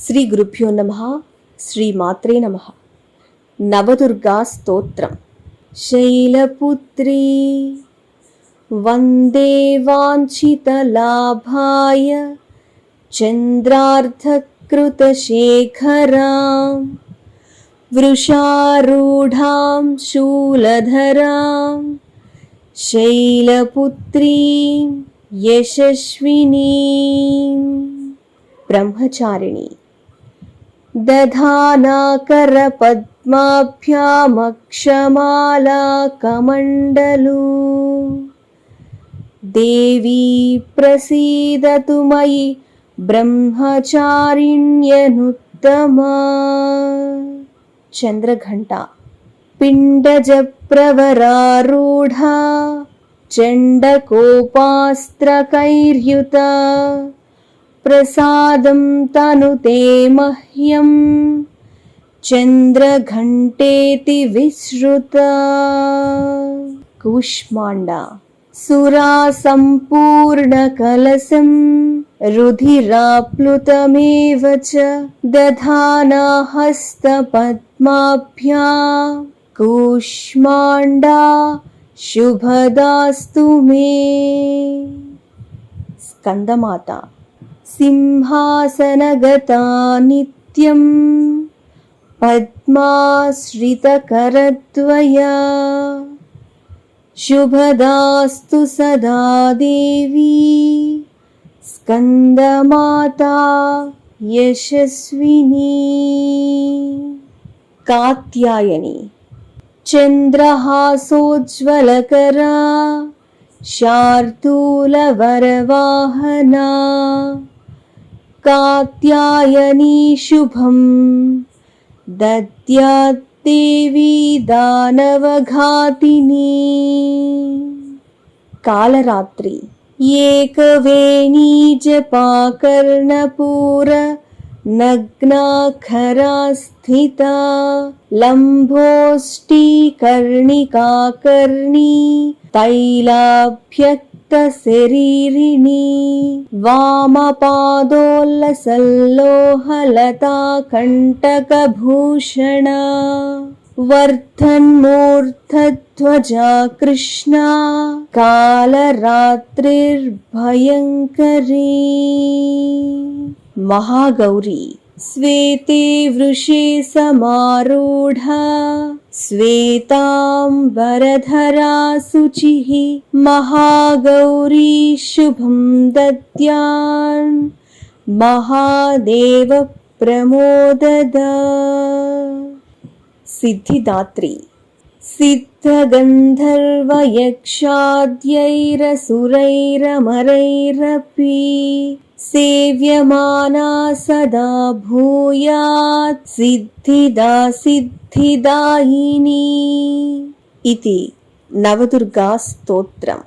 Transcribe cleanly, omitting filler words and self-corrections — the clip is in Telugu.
శ్రీ గురుభ్యో నమః. శ్రీ మాత్రే నమః. నవదుర్గా స్తోత్రం. శైలపుత్రీ వందే వాంఛితలాభాయ చంద్రార్ధకృతశేఖరాం వృషారూఢాం శూలధరాం శైలపుత్రీం యశస్వినీం. బ్రహ్మచారిణి దధానాకరపద్మాభ్యామక్షమాలా కమండలూ దేవీ ప్రసీదతు మయి బ్రహ్మచారిణ్యనుత్తమా. చంద్రఘంట పిండజప్రవరారూఢా చండకోపాస్త్రకైర్యుత ప్రసాదం తనుతే మహ్యం చంద్రఘంటేతి విశ్రుత. కూష్మాండ సురాసంపూర్ణకలశం రుధిరాప్లుతమేవ చ దధానా హస్తపద్మాభ్యాం కూష్మాండా శుభదాస్తు మే. స్కందమాత సింహాసనగతా నిత్యం పద్మాశ్రితకరద్వయా శుభదాస్తు సదా దేవీ స్కందమాతా యశస్వినీ. కాత్యాయని చంద్రహాసోజ్వలకరా శార్దూలవరవాహనా కాత్యాయనీ శుభం దద్యాద్దేవీ దానవఘాతినీ. కాలరాత్రి ఏకవేణీ జపాకర్ణపూర నగ్నాఖరా స్థితా లంబోష్ఠీకర్ణికాకర్ణీ తైలాభ్యక్తశరీరిణీ వామపాదోల్లసల్లోహలతా కంటకభూషణా వర్ధన్మూర్ధధ్వజా కృష్ణా కాలరాత్రిర్భయంకరీ. మహాగౌరీ శ్వేతే వృషే సమారూఢా శ్వేతాంబరధరా శుచిః మహాగౌరీ శుభం దద్యాన్ మహాదేవ ప్రమోదదా. సిద్ధిదాత్రి సిద్ధగంధర్వయక్షాద్యైరసురైరమరైరపి సేవ్యమానా సదా భూయాత్ సిద్ధిదా సిద్ధిదాయిని. ఇది నవదుర్గా స్తోత్రం.